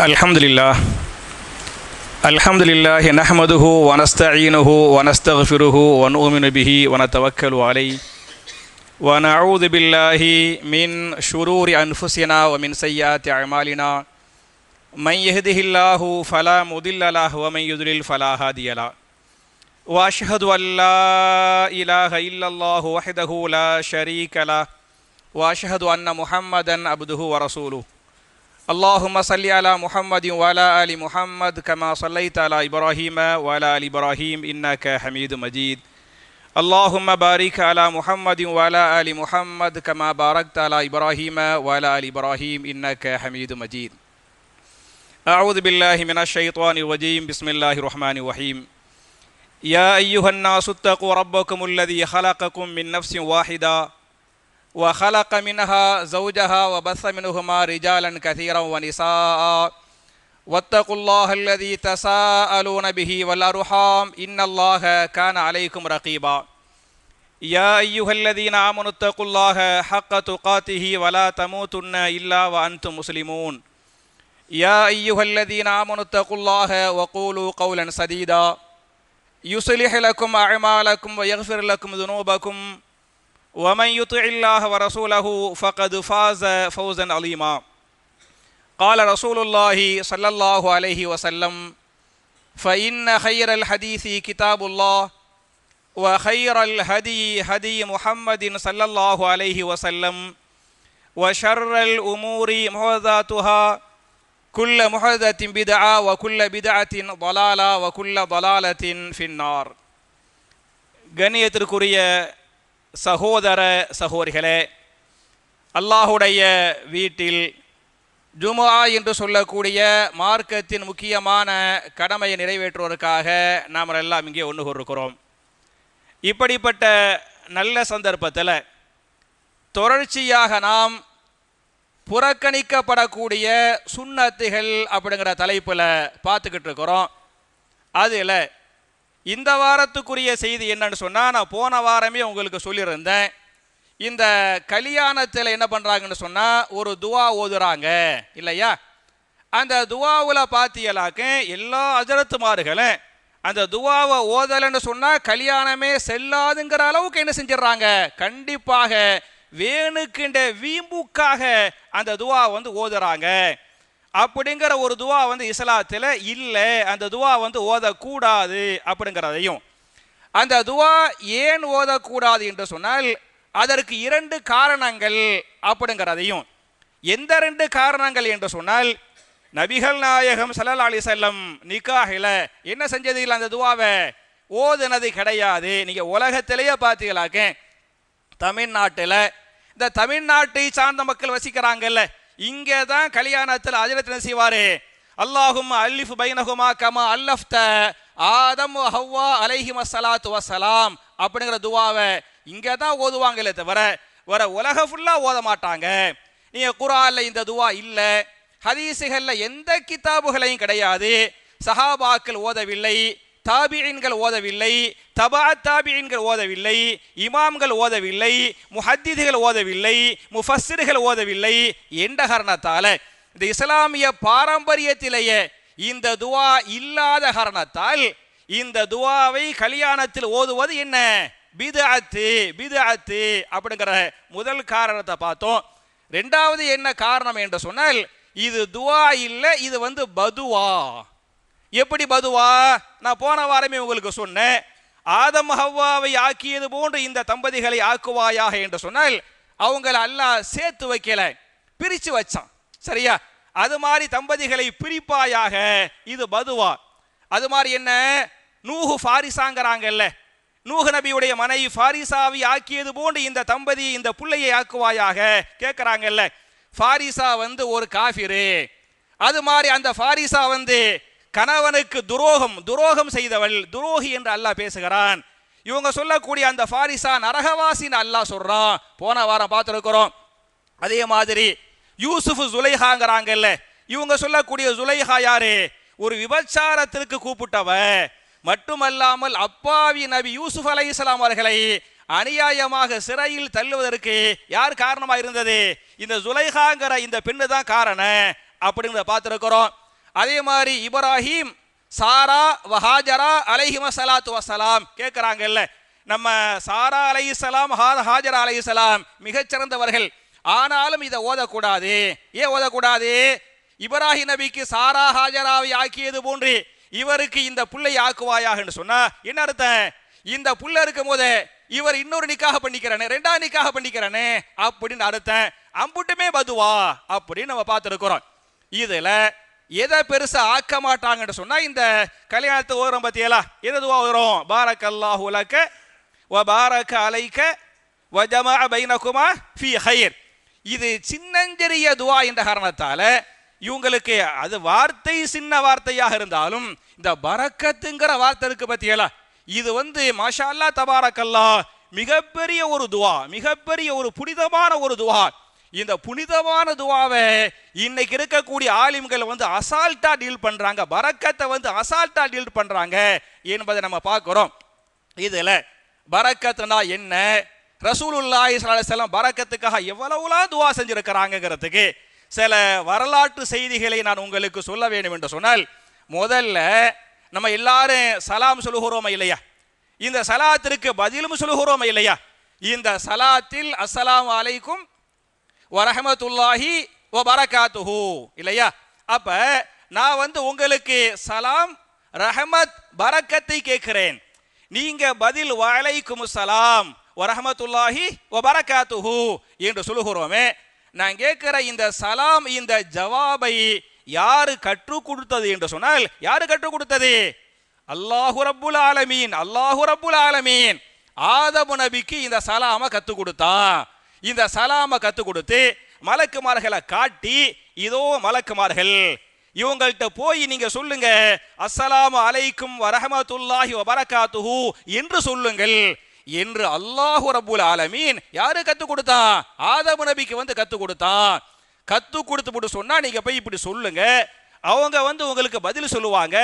அல்ஹம்துலில்லாஹி நஹ்மதுஹு வ நஸ்தஈனுஹு வ நஸ்தக்ஃபிருஹு வ நு'மினு பிஹி வ நதவக்கலு அலைஹி வ நஊது பில்லாஹி மின் ஷுரூரி அன்ஃபுஸினா வ மின் ஸய்யிஆத்தி அஅமாலினா மன் யஹ்திஹில்லாஹு ஃபலா முதில்ல லஹு வ மன் யுத்லில் ஃபலா ஹாதிய லஹு வ அஷ்ஹது அன் லா இலாஹ இல்லல்லாஹு வஹ்தஹு லா ஷரீக லஹு வ அஷ்ஹது அன்ன முஹம்மதன் அப்துஹு வ ரசூலுஹு. اللهم صل على محمد وعلى آل محمد كما صليت على إبراهيم وعلى آل إبراهيم إنك حميد مجيد. اللهم بارك على محمد وعلى آل محمد كما باركت على إبراهيم وعلى آل إبراهيم إنك حميد مجيد. أعوذ بالله من الشيطان الرجيم. بسم الله الرحمن الرحيم. يا أيها الناس اتقوا ربكم الذي خلقكم من نفس واحدة وخلق منها زوجها وبث منهما رجالا كثيرا ونساء واتقوا الله الذي تساءلون به والأرحام إن الله كان عليكم رقيبا. يا أيها الذين آمنوا اتقوا الله حق تقاته ولا تموتن إلا وأنتم مسلمون. يا أيها الذين آمنوا اتقوا الله وقولوا قولا سديدا يصلح لكم أعمالكم ويغفر لكم ذنوبكم ومن يطع الله ورسوله فقد فاز فوزا عظيما. قال رسول الله صلى الله عليه وسلم فإن خير الحديث كتاب الله وخير الهدي هدي محمد صلى الله عليه وسلم وشر الأمور محدثاتها كل محدثة بدعة وكل بدعة ضلالة وكل ضلالة في النار. கண்ணியத்திற்குரிய சகோதர சகோதரிகளே, அல்லாஹுடைய வீட்டில் ஜுமுஆ என்று சொல்லக்கூடிய மார்க்கத்தின் முக்கியமான கடமையை நிறைவேற்றுவதற்காக நாம் எல்லாம் இங்கே ஒன்று கூறுகிறோம். இப்படிப்பட்ட நல்ல சந்தர்ப்பத்தில் தொடர்ச்சியாக நாம் புறக்கணிக்கப்படக்கூடிய சுன்னத்துகள் அப்படிங்கிற தலைப்பில் பார்த்துக்கிட்டு இருக்கிறோம். அதில் இந்த வாரத்துக்குரிய செய்தி என்னன்னு சொன்னால், நான் போன வாரமே உங்களுக்கு சொல்லியிருந்தேன். இந்த கல்யாணத்தில் என்ன பண்ணுறாங்கன்னு சொன்னால் ஒரு துவா ஓதுறாங்க இல்லையா? அந்த துவாவில் பார்த்தீங்களாக்க எல்லா அஜரத்துமார்களும் அந்த துவாவை ஓதலைன்னு சொன்னால் கல்யாணமே செல்லாதுங்கிற அளவுக்கு என்ன செஞ்சிடறாங்க, கண்டிப்பாக வேணுக்கின்ற வீம்புக்காக அந்த துவா ஓதுறாங்க. அப்படிங்கிற ஒரு துவா இஸ்லாத்தில் இல்லை, அந்த துவா ஓதக்கூடாது அப்படிங்கிறதையும், அந்த துவா ஏன் ஓதக்கூடாது என்று சொன்னால் அதற்கு 2 காரணங்கள் அப்படிங்கிறதையும். எந்த 2 காரணங்கள் என்று சொன்னால், நபிகள் நாயகம் ஸல்லல்லாஹு அலைஹி வஸல்லம் நிக்காஹில் என்ன செஞ்சது இல்லை, அந்த துவாவை ஓதுனது கிடையாது. நீங்கள் உலகத்திலேயே பார்த்தீங்களாக்க தமிழ்நாட்டில் இந்த தமிழ்நாட்டை சார்ந்த மக்கள் வசிக்கிறாங்கல்ல, இங்கே தான் கல்யாணத்தில் அஜரத் செய்வாரு, அல்லாஹும்ம அல்லிஃப் பைனஹுமா கமா அல்லஃப்த ஆதம் ஹவ்வா அலைஹிம் ஸலாத்து வஸ்ஸலாம் அப்படிங்கிற துவாவை இங்கே தான் ஓதுவாங்களே தவிர வர உலகம் ஃபுல்லாக ஓத மாட்டாங்க. நீங்கள் குர்ஆனில் இந்த துவா இல்லை, ஹதீஸுகளில் எந்த கிதாபுகளையும் கிடையாது. சஹாபாக்கள் ஓதவில்லை, தாபிஈன்கள் ஓதவில்லை, தபா தாபிஈன்கள் ஓதவில்லை, இமாம்கள் ஓதவில்லை, முஹத்திதுகள் ஓதவில்லை, முஃபஸ்ஸிர்கள் ஓதவில்லை என்ற காரணத்தால் இந்த இஸ்லாமிய பாரம்பரியத்திலேயே இந்த துவா இல்லாத காரணத்தால் இந்த துவாவை கல்யாணத்தில் ஓதுவது என்ன, பித்அத்து பித்அத்து அப்படிங்கிற முதல் காரணத்தை பார்த்தோம். 2வது என்ன காரணம் என்று சொன்னால், இது துவா இல்லை, இது பதுவா. எப்படி பதுவா? நான் போன வாரமே உங்களுக்கு சொன்னேன், ஆதம் ஹவ்வாவை ஆக்கியது போன்று இந்த தம்பதிகளை ஆக்குவாயாக என்று சொன்னால் அவங்களை அல்லாஹ் சேர்த்து வைக்கல, பிரித்து வச்சான். சரியா? அது மாதிரி தம்பதிகளை பிரிப்பாயாக, இது பதுவா. அது மாதிரி என்ன, நூஹு ஃபாரிசாங்கிறாங்கல்ல, நூஹ் நபியுடைய மனைவி ஃபாரிசாவை ஆக்கியது போன்று இந்த தம்பதி இந்த புள்ளையை ஆக்குவாயாக கேட்குறாங்கல்ல. ஃபாரிசா ஒரு காஃபிரு. அது மாதிரி அந்த ஃபாரிசா கணவனுக்கு துரோகம் செய்தவள், துரோகி என்று அல்லாஹ் பேசுகிறான். இவங்க சொல்லக்கூடிய அந்த ஃபாரிசா நரகவாசின்னு அல்லாஹ் சொல்றான். போன வாரம் பார்த்துருக்கிறோம். அதே மாதிரி யூசுஃப் ஜுலைஹாங்கிறாங்கல்ல, இவங்க சொல்லக்கூடிய ஜுலைஹா யாரு, ஒரு விபச்சாரத்திற்கு கூப்பிட்டவ. மட்டுமல்லாமல் அப்பாவி நபி யூசுப் அலைஹிஸ்ஸலாம் அவர்களை அநியாயமாக சிறையில் தள்ளுவதற்கு யார் காரணமாக இருந்தது, இந்த ஜுலைஹாங்கிற இந்த பெண்ணு தான் காரணம் அப்படிங்கிறத பார்த்துருக்கிறோம். அதே மாதிரி இப்ராஹிம், சாரா, வஹாஜரா அலைஹிம ஸலாத்து வஸலாம் கேட்குறாங்கல்ல. நம்ம சாரா அலைஹிஸ்ஸலாம், ஹாஜரா அலைஹிஸ்ஸலாம் மிகச்சிறந்தவர்கள். ஆனாலும் இதை ஓதக்கூடாது. ஏன் ஓதக்கூடாது? இப்ராஹிம் நபிக்கு சாரா ஹாஜராவை ஆக்கியது போன்று இவருக்கு இந்த புள்ளை ஆக்குவாயாக சொன்னா என்ன அர்த்தம்? இந்த புள்ள இருக்கும் போது இவர் இன்னொரு நிக்காக பண்ணிக்கிறானே, ரெண்டாவது நிக்காக பண்ணிக்கிறானே அப்படின்னு அர்த்தம். அம்புட்டுமே பதுவா அப்படின்னு நம்ம பார்த்துருக்கிறோம். இதுல எதை பெருசா ஆக்க மாட்டாங்கன்னு சொன்னா இந்த கல்யாணத்தை ஓதுறோம் பத்தியலா, எது துவா ஓதுறோம்? பாரக்கல்லாஹு லக வ பாரக அலைக வ ஜமஅ பைனகுமா ஃபீ கைர். இது சின்னஞ்சிறிய துவா என்ற காரணத்தால இவங்களுக்கு அது வார்த்தை சின்ன வார்த்தையாக இருந்தாலும் இந்த பரக்கத்துங்கிற வார்த்தை இருக்கு பத்தியலா, இது மாஷா அல்லாஹ் தபாரக்கல்லாஹ் மிகப்பெரிய ஒரு துவா, மிகப்பெரிய ஒரு புனிதமான ஒரு துவா. இந்த புனிதமான துவாவை இன்னைக்கு இருக்கக்கூடிய ஆலிம்கள் அசால்ட்டா டீல் பண்றாங்க, பரக்கத்தை அசால்ட்டா டீல் பண்றாங்க என்பதை நம்ம பார்க்கிறோம். இதுல பரக்கத்துனா என்ன, ரசூலுல்லாஹி ஸல்லல்லாஹு அலைஹி வஸல்லம் பரக்கத்துக்காக எவ்வளவுலாம் துவா செஞ்சிருக்கிறாங்கிறதுக்கு சில வரலாற்று செய்திகளை நான் உங்களுக்கு சொல்ல வேண்டும் என்று சொன்னால், முதல்ல நம்ம எல்லாரும் சலாம் சொல்லுகிறோமா இல்லையா? இந்த சலாத்திற்கு பதிலும் சொல்லுகிறோமா இல்லையா? இந்த சலாத்தில் அஸ்ஸலாமு அலைக்கும் வரஹமத்துல்லாஹி வ பரகாத்துஹு இல்லையா? அப்ப நான் உங்களுக்கு சலாம், ரஹமத், பரக்கத்தை கேட்கிறேன். நீங்க பதில் வலைக்கும் சலாம் வரஹமத்துல்லாஹி வ பரகாத்துஹு என்று சொல்லுகிறோமே. நான் கேட்கிற இந்த சலாம், இந்த ஜவாபை யாரு கற்றுக் கொடுத்தது என்று சொன்னால், யாரு கற்றுக் கொடுத்தது? அல்லாஹு ரப்புல் ஆலமீன். அல்லாஹு ரப்புல் ஆலமீன் ஆதம் நபிக்கு இந்த சலாம கற்றுக் கொடுத்தான். இந்த சலாம கற்றுக் கொடுத்து மலக்குமார்களை காட்டி, இதோ மலக்குமார்கள், இவங்கள்ட்ட போய் நீங்க சொல்லுங்க அஸ்ஸலாமு அலைக்கும் வரஹமத்துல்லாஹி வ பரகாத்துஹு என்று சொல்லுங்கள் என்று அல்லாஹு ரப்புல் ஆலமீன் யாரு கற்றுக் கொடுத்தான்? ஆதம் நபிக்கு கற்றுக் கொடுத்தான். கற்றுக் கொடுத்து சொன்னா நீங்க போய் இப்படி சொல்லுங்க, அவங்க உங்களுக்கு பதில் சொல்லுவாங்க.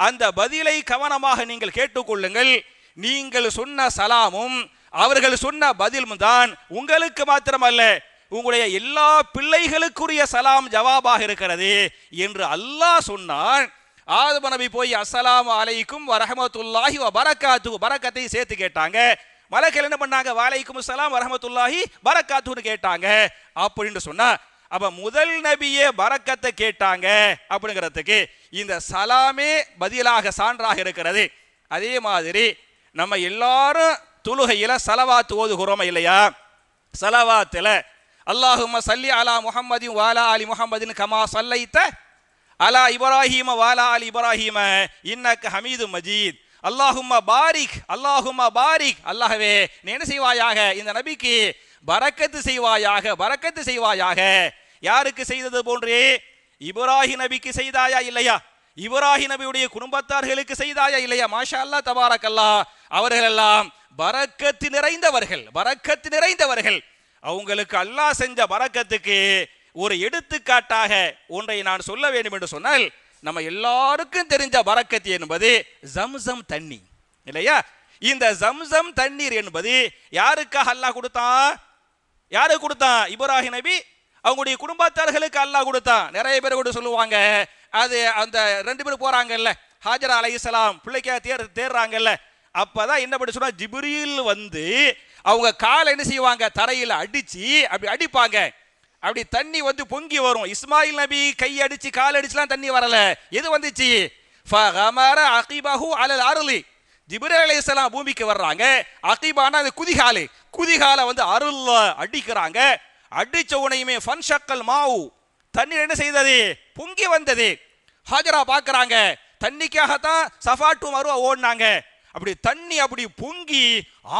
அந்த பதிலை கவனமாக நீங்கள் கேட்டுக்கொள்ளுங்கள். நீங்கள் சொன்ன சலாமும் அவர்கள் சொன்ன பதிலும் தான் உங்களுக்கு மாத்திரமல்ல, உங்களுடைய எல்லா பிள்ளைகளுக்குரிய சலாம் ஜவாபாக இருக்கிறது என்று அல்லாஹ் சொன்னான். ஆதம் நபி போய் அஸ்ஸலாமு அலைக்கும் வரஹமத்துல்லாஹி வ பரகாத்துஹு பரக்கத்தை சேர்த்து கேட்டாங்க. மலக்குகள் என்ன பண்ணாங்க? வலைக்கும் சலாம் வரஹமத்துல்லாஹி பரகாத்துஹுன்னு கேட்டாங்க. அப்படின்னு சொன்னா அப்ப முதல் நபியே பரக்கத்தை கேட்டாங்க அப்படிங்கிறதுக்கு இந்த சலாமே பதிலாக சான்றாக இருக்கிறது. அதே மாதிரி நம்ம எல்லாரும் தொழுகையில சலவாத்து ஓதுகிறோமா இல்லையா? சலவாத்துல அல்லாஹும்ம சல்லி அலா முஹம்மதின் வாலா அலி முஹம்மதின் கமா சல்லைத்த அலா இப்ராஹீம வாலா அலி இப்ராஹீம இன்னக ஹமீது மஜீத். அல்லாஹும்ம பாரிக், அல்லாஹும்ம பாரிக், அல்லாஹ்வே நீ என்ன செய்வாயாக, இந்த நபிக்கு பரக்கத்து செய்வாயாக, பரக்கத்து செய்வாயாக. யாருக்கு செய்தது போன்றே இப்ராஹிம் நபிக்கு செய்தாயா இல்லையா? இப்ராஹிம் நபியுடைய குடும்பத்தார்களுக்கு செய்தாயா இல்லையா? மாஷா அல்லாஹ் தபாரக்கல்லாஹ். அவர்கள் எல்லாம் பரக்கத்து நிறைந்தவர்கள், பரக்கத்து நிறைந்தவர்கள். அவங்களுக்கு அல்லாஹ் செஞ்ச பரக்கத்துக்கு ஒரு எடுத்துக்காட்டாக ஒன்றை நான் சொல்ல வேண்டும் என்று சொன்னால், நம்ம எல்லாருக்கும் தெரிஞ்ச பரக்கத்து என்பது ஜம்சம் தண்ணி இல்லையா? இந்த ஜம்சம் தண்ணீர் என்பது யாருக்காக அல்லாஹ் கொடுத்தான்? யாருக்கு கொடுத்தான்? இப்ராஹிம் நபி அவங்களுடைய குடும்பத்தார்களுக்கு அல்லாஹ் கொடுத்தான். நிறைய பேர் கூட சொல்லுவாங்க, அது அந்த ரெண்டு பேரும் போறாங்கல்ல, ஹாஜரா அலைஹிஸ்ஸலாம் பிள்ளைக்காக தேடுறாங்கல்ல, அப்பதான் என்ன பண்ணி சொன்னா, ஜிப்ரீல் அவங்க காலை என்ன செய்வாங்க, தரையில அடிச்சு அப்படி அடிப்பாங்க. அப்படி தண்ணி பொங்கி வரும். இஸ்மாயில் நபி கை அடிச்சு கால் அடிச்சுலாம் தண்ணி வரல. எது வந்துச்சு? ஃபகமர அகிபஹு அலல் அர்லி. ஜிப்ரீல் அலைஹிஸ்ஸலாம் பூமிக்கு வர்றாங்க. அகிபானா அது குதிகாலை, குதிகாலை அருள்ல அடிக்கிறாங்க. அடிச்ச உடனேயுமே ஃபன்ஷக்கல் மாவு, தண்ணீர் என்ன செய்தது? பொங்கி வந்தது. ஹாஜரா பார்க்கறாங்க, தண்ணிக்காகத்தான் சஃபா டு மர்வா ஓடினாங்க. அப்படி தண்ணி அப்படி பொங்கி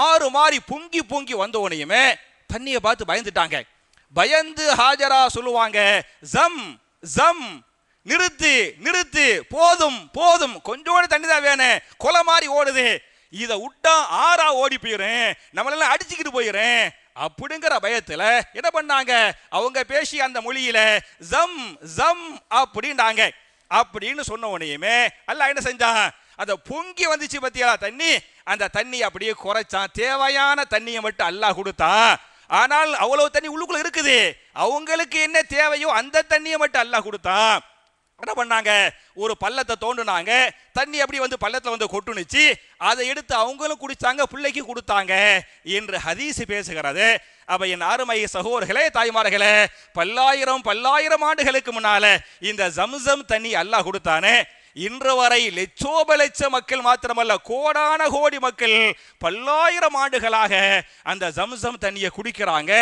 ஆறு மாதிரி பொங்கி பொங்கி வந்த உடனேயுமே தண்ணியை பார்த்து பயந்துட்டாங்க. பயந்து ஹாஜரா சொல்லுவாங்க, ஜம் ஜம், நிறுத்து நிறுத்து, போதும் போதும், கொஞ்சோடு தண்ணி தான் வேணும், கொலை மாதிரி ஓடுது, இதை விட்டா ஆறா ஓடி போயிடும், நம்மளெல்லாம் அடிச்சுக்கிட்டு போயிடும் அப்படிங்கிற பயத்துல என்ன பண்ணாங்க, அவங்க பேசி அந்த மொழியில ஜம் ஜம் அப்படின்னாங்க. அப்படின்னு சொன்ன உடனேயுமே அல்லாஹ் என்ன செஞ்சான், அந்த பொங்கி வந்துச்சு பத்தியா தண்ணி, அந்த தண்ணி அப்படியே குறைச்சான். தேவையான தண்ணியை மட்டும் அல்லாஹ் கொடுத்தான். ஆனால் அவ்வளவு தண்ணி உள்ளுக்குள்ள இருக்குது, அவங்களுக்கு என்ன தேவையோ அந்த தண்ணியை மட்டும் அல்லாஹ் கொடுத்தான். என்ன பண்ணாங்க, ஒரு பள்ளத்தை தோண்டுனாங்க, தண்ணி அப்படி வந்து பள்ளத்துல வந்து கொட்டுனுச்சு, அதை எடுத்து அவங்களும் குடிச்சாங்க, பிள்ளைக்கு கொடுத்தாங்க என்று ஹதீஸ் பேசுகிறது. அப்ப என் அருமை சகோதரர்களே, தாய்மார்களே, பல்லாயிரம் ஆண்டுகளுக்கு முன்னால இந்த ஜம்சம் தண்ணி அல்லாஹ் கொடுத்தானே, இன்று வரை லட்சோப லட்ச மக்கள் மாத்திரமல்ல, கோடான கோடி மக்கள் பல்லாயிரம் ஆண்டுகளாக அந்த ஜம்சம் தண்ணியை குடிக்கிறாங்க.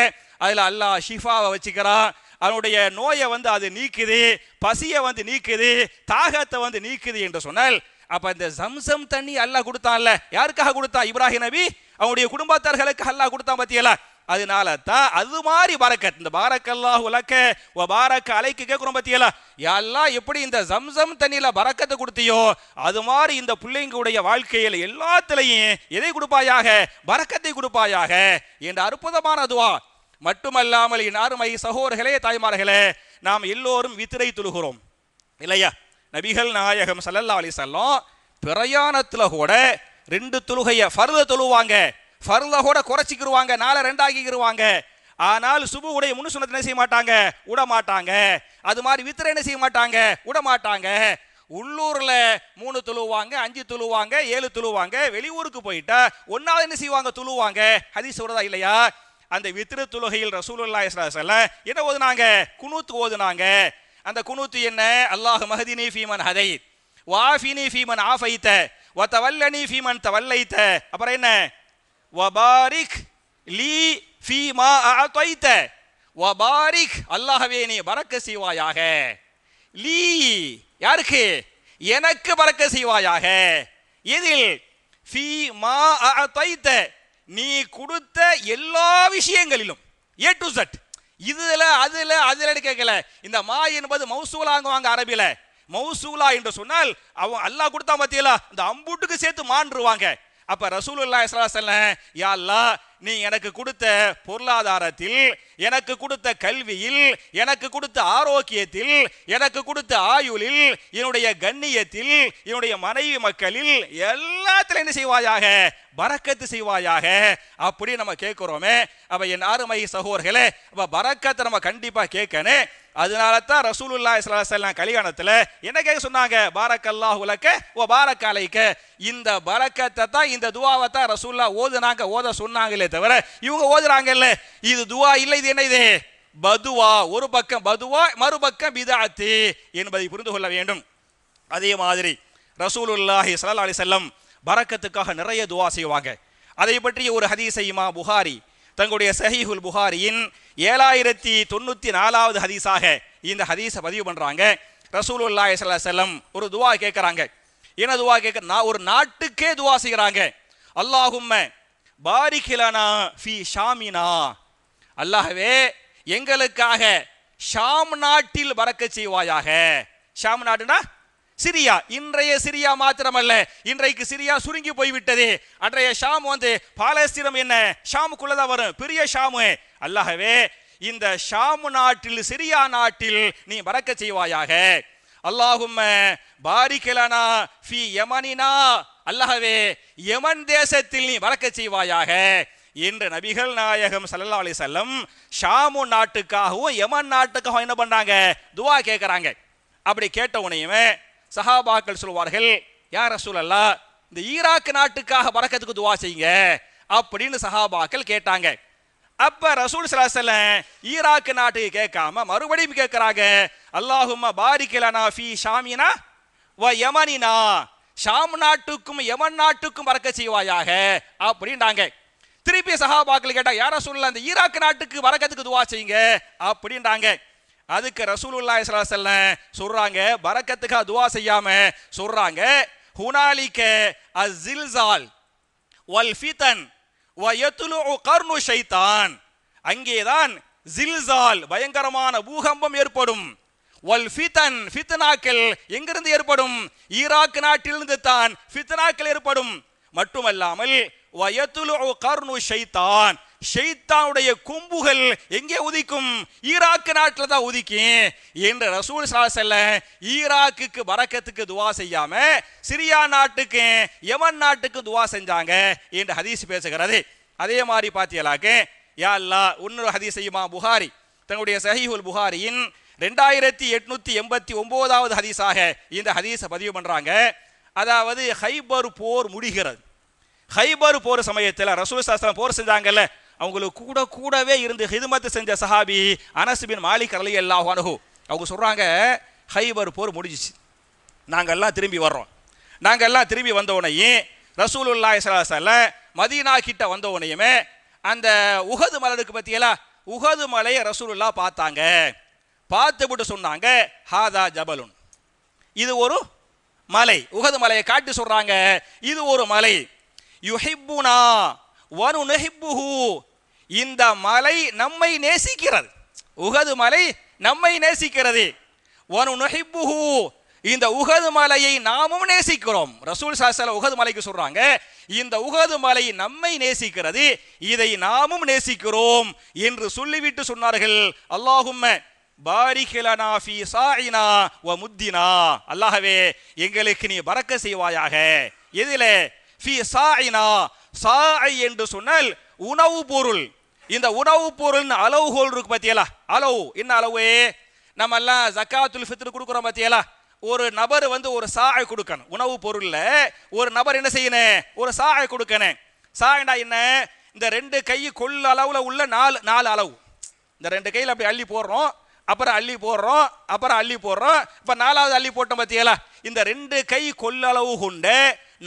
அதுல அல்லாஹ் ஷிஃபாவை வச்சுக்கிறான், அவனுடைய நோயை வந்து அது நீக்குது, பசியை வந்து நீக்குது, தாகத்தை வந்து நீக்குது என்று சொன்னால், அப்ப இந்த ஜம்சம் தண்ணி அல்லாஹ் கொடுத்தான்ல, யாருக்காக கொடுத்தான்? இப்ராஹிம் நபி அவனுடைய குடும்பத்தார்களுக்கு அல்லாஹ் கொடுத்தான் பத்தியல. அதனால தான் அது மாதிரி பரக்கத், இந்த பாரக்கல்லாஹு லக்க வ பாரக்க அலைக்கு கேட்கிறோம் பத்தியல. யா அல்லாஹ் எப்படி இந்த ஜம்சம் தண்ணியில பரக்கத்தை கொடுத்தியோ, அது மாதிரி இந்த பிள்ளைங்களுடைய வாழ்க்கையில் எல்லாத்திலையும் எதை கொடுப்பாயாக? பரக்கத்தை கொடுப்பாயாக என்ற அற்புதமான துவா. மட்டுமல்லாமல் என் அருமை சகோதரர்களே, தாய்மார்களே, நாம் எல்லோரும் வித்திரை தொழுகிறோம் இல்லையா? நபிகள் நாயகம் ஸல்லல்லாஹு அலைஹி வஸல்லம் பிரயாணத்துல கூட 2 தொழுகையை ஃபர்த தொழுவாங்க, ஃபர்த கூட குறைச்சிக்கிருவாங்க, 4 2 ஆக்கிக்கிருவாங்க. ஆனால் சுபுடைய முன்னு சுன்னத்தை என்ன செய்ய மாட்டாங்க? விட மாட்டாங்க. அது மாதிரி வித்திரை என்ன செய்ய மாட்டாங்க? விட மாட்டாங்க. உள்ளூர்ல 3 தொழுவாங்க, 5 தொழுவாங்க, 7 தொழுவாங்க. வெளியூருக்கு போயிட்டா 1வது என்ன செய்வாங்க? தொழுவாங்க. ஹதீஸ் சொல்றதா இல்லையா? அந்த வித்ரு தொழுகையில் ரசூலுல்லாஹி ஸல்லல்லாஹு அலைஹி வஸல்லம் என்ன ஓதுனாங்க? குனூத் ஓதுனாங்க. அந்த குனூத் என்ன? அல்லாஹ் மஹ்தினி ஃபீமன் ஹதைத் வஆஃபினி ஃபீமன் ஆஃபைத வதவல்லனி ஃபீமன் தவல்லைத. அப்புறம் என்ன? வபாரிக் லீ ஃபீமா அஅதைத வபாரிக், அல்லாஹ்வே நீ பரக்கத் செய்வாயாக. லீ, யாருக்கு? எனக்கு பரக்கத் செய்வாயாக. இதில் ஃபீமா அஅதைத, நீ கொடுத்த எல்லா விஷயங்களிலும், ஏ டு Z. இதுல அதுல கேட்கல. இந்த மா என்பது மௌசூலாங்குவாங்க அரபில. மௌசூலா என்று சொன்னால் அவன் அல்லாஹ் கொடுத்தா மத்தியில இந்த அம்புட்டுக்கு சேர்த்து மான்றுவாங்க. அப்ப ரசூலுல்லாஹி ஸல்லல்லாஹு அலைஹி வஸல்லம், யா அல்லாஹ் நீ எனக்கு கொடுத்த பொருளாதாரத்தில், எனக்கு கொடுத்த கல்வியில், எனக்கு கொடுத்த ஆரோக்கியத்தில், எனக்கு கொடுத்த ஆயுளில், என்னுடைய கண்ணியத்தில், என்னுடைய மனைவி மக்களில் எல்லாத்திலும் என்ன செய்வாயாக? பரக்கத்து செய்வாயாக. அப்படி நம்ம கேட்கிறோமே. அப்ப என் அருமை சகோதரர்களே, அப்ப பரக்கத்தை நம்ம கண்டிப்பா கேட்கணும். அதனால தான் ரசூலுல்லாஹி ஸல்லல்லாஹு அலைஹி வஸல்லம் கல்யாணத்துல என்ன கேட்க சொன்னாங்க? பாரக்கல்லாஹு லக்க வ பாரக்க அலைக்க. இந்த பரக்கத்தை தான், இந்த துஆவை தான் ரசூலுல்லாஹ் ஓதுனாங்க, ஓத சொன்னாங்களே தவிர இவங்க ஓதுறாங்கல்ல, இது துஆ இல்லை, இது என்ன? இது பதுவா. ஒரு பக்கம் பதுவா, மறுபக்கம் பிதஅத் என்பதை புரிந்து கொள்ள வேண்டும். அதே மாதிரி ரசூலுல்லாஹி ஸல்லல்லாஹு அலைஹி வஸல்லம் பரக்கத்துக்காக நிறைய துஆ செய்வாங்க. அதை பற்றி ஒரு ஹதீஸை இமாம் புகாரி தங்களுடைய சஹீஹுல் புகாரியின் 7094வது ஹதீஸாக இந்த ஹதீஸை பதிவு பண்றாங்க. ரசூலுல்லாஹி ஸல்லல்லாஹு அலைஹி வஸல்லம் ஒரு துஆ கேட்கறாங்க. என்ன துஆ கேட்க? ஒரு நாட்டுக்கே துஆ செய்யறாங்க. அல்லாஹும்ம பாரிக் லனா ஃபீ ஷாமினா, அல்லாஹ்வே எங்களுக்காக ஷாம் நாட்டில் பரக்கத் செய்வாயாக. ஷாம் நாடுனா சிரியா. இன்றைய சிரியா மாத்திரமல்ல, இன்றைக்கு சிரியா சுருங்கி போய்விட்டது. அன்றைய ஷாம் வந்து பாலஸ்தீனம் என்ன ஷாமுக்குள்ளதான் வரும், பெரிய ஷாமு. அல்லாஹ்வே இந்த ஷாம் நாட்டில், சிரியா நாட்டில் நீ பரக்கத் செய்வாயாக. அல்லாஹும்ம பாரிக் லனா ஃபீ யமனினா, அல்லாஹ்வே யமன் தேசத்தில் நீ பரக்கத் செய்வாயாக என்று நபிகள் நாயகம் ஸல்லல்லாஹு அலைஹி வஸல்லம் ஷாமு நாட்டுக்காகவும் யமன் நாட்டுக்காகவும் என்ன பண்றாங்க? துஆ கேட்கறாங்க. அப்படி கேட்ட உடனேயுமே சஹாபாக்கள் சொல்வார்கள், யா ரசூலல்லாஹ் இந்த ஈராக் நாட்டுக்காக பரக்கத்துக்கு துஆ செய்யுங்க அப்படின்னு சஹாபாக்கள் கேட்டாங்க. அப்ப ரசூல் ஸல்லல்லாஹு அலைஹி வஸல்லம் ஈராக் நாட்டுக்கு கேட்காம மறுபடியும் கேட்கறாங்க, அல்லாஹும்ம பாரிக் லனா ஃபீ ஷாமினா வ யமனினா, ஷாம் நாட்டுக்கும் யமன் நாட்டுக்கும் பரக்கத் செய்வாயாக அப்படின்றாங்க. திருப்பி சஹாபாக்கள் கேட்டாங்க, யா ரசூலல்லாஹ் இந்த ஈராக் நாட்டுக்கு பரக்கத்துக்கு துஆ செய்யுங்க அப்படின்றாங்க. அதுக்கு ரசூலுல்லாஹி ஸல்லல்லாஹு அலைஹி வஸல்லம் சொல்றாங்க, பரக்கத்துக்காக துஆ செய்யாம சொல்றாங்க, ஹுனாலிக அஸ்ஸில்சால் வல் ஃபிதன் வ யத்லுஉ கர்னு ஷைத்தான், அங்கேதான் ஜில்சால் பயங்கரமான பூகம்பம் ஏற்படும். வல் ஃபிதன், ஃபித்னாக்கள் எங்கிருந்து ஏற்படும்? ஈராக் நாட்டிலிருந்து தான் ஃபித்னாக்கள் ஏற்படும். மட்டுமல்லாமல் வ யத்லுஉ கர்னு ஷைத்தான், ஷைத்தானுடைய கொம்புகள் எங்கே உதிக்கும்? ஈராக் நாட்டில் தான் உதிக்கும் என்று ரசூல் ஸல்லல்லாஹு அலைஹி வஸல்லம் ஈராக்குக்கு பரக்கத்துக்கு துஆ செய்யாம சிரியா நாட்டுக்கு யமன் நாட்டுக்கு துஆ செஞ்சாங்க என்று ஹதீஸ் பேசுகிறது. அதே மாதிரி பாத்தியலாக்க, யா அல்லாஹ் இன்னொரு ஹதீஸ் இமாம் புகாரி தங்களுடைய சஹீஹுல் புகாரியின் 2889வது ஹதீஸாக இந்த ஹதீஸை பதிவு பண்றாங்க. அதாவது ஹைபர் போர் முடிகிறது. ஹைபர் போர் சமயத்தில் ரசூல் ஸல்லல்லாஹு அலைஹி வஸல்லம் போர் செஞ்சாங்கல்ல, அவங்களுக்கு கூடவே இருந்து ஹிதுமத் செஞ்ச சஹாபி அனஸ் பின் மாலிக் ரலியல்லாஹு அன்ஹு அவங்க சொல்றாங்க, ஹைபர் போர் முடிஞ்சிச்சு, நாங்கெல்லாம் திரும்பி வர்றோம். நாங்கெல்லாம் திரும்பி வந்த உடனே ரசூலுல்லாஹி ஸல்லல்லாஹு அலைஹி வஸல்லம் மதீனா கிட்ட வந்த உடனேயுமே அந்த உஹது மலைக்கு பத்தியல, உஹது மலையை ரசூலுல்லாஹ் பார்த்தாங்க. பார்த்துவிட்டு சொன்னாங்க, ஹாதா ஜபலுன், இது ஒரு மலை. உஹது மலையை காட்டி சொல்றாங்க, இது ஒரு மலை. யுஹிப்புனா வனு நஹிப்புஹு, இந்த மலை நம்மை நேசிக்கிறது. உஹது மலை நம்மை நேசிக்கிறது. வனு நஹிப்புஹு, இந்த உஹது மலையை நாமும் நேசிக்கிறோம். ரசூல் ஸல்லல்லாஹு அலைஹி வஸல்லம் உஹது மலைக்கு சொல்றாங்க, இந்த உஹது மலை நம்மை நேசிக்கிறது, இதை நாமும் நேசிக்கிறோம் என்று சொல்லிவிட்டு சொன்னார்கள், அல்லாஹும்ம பாரிக் லனா ஃபீ சாஇனா வ முத்தினா, அல்லாஹ்வே எங்களுக்கு நீ பரக்கத் செய்வாயாக. எதிலே? ஃபீ சாஇனா, சாஇ என்று சொன்னால் உணவு பொருள். இந்த உணவு பொருள் அளவுகோல் இருக்கு பத்தியலா, அளவு என்ன அளவு? நம்ம எல்லாம் ஜக்காத்துல் ஃபித்ர் கொடுக்குறோம் பத்தியலா, ஒரு நபர் வந்து ஒரு சாயை கொடுக்கணும். உணவு பொருள்ல ஒரு நபர் என்ன செய்யணும்? ஒரு சாயை கொடுக்கணும். சாயண்டா என்ன? இந்த ரெண்டு கை கொள்ள அளவுல உள்ள நாலு அளவு. இந்த ரெண்டு கையில் அப்படி அள்ளி போடுறோம், அப்புறம் அள்ளி போடுறோம், அப்புறம் அள்ளி போடுறோம், இப்ப நாலாவது அள்ளி போட்டோம் பத்தியலா. இந்த ரெண்டு கை கொள்ளளவு கொண்ட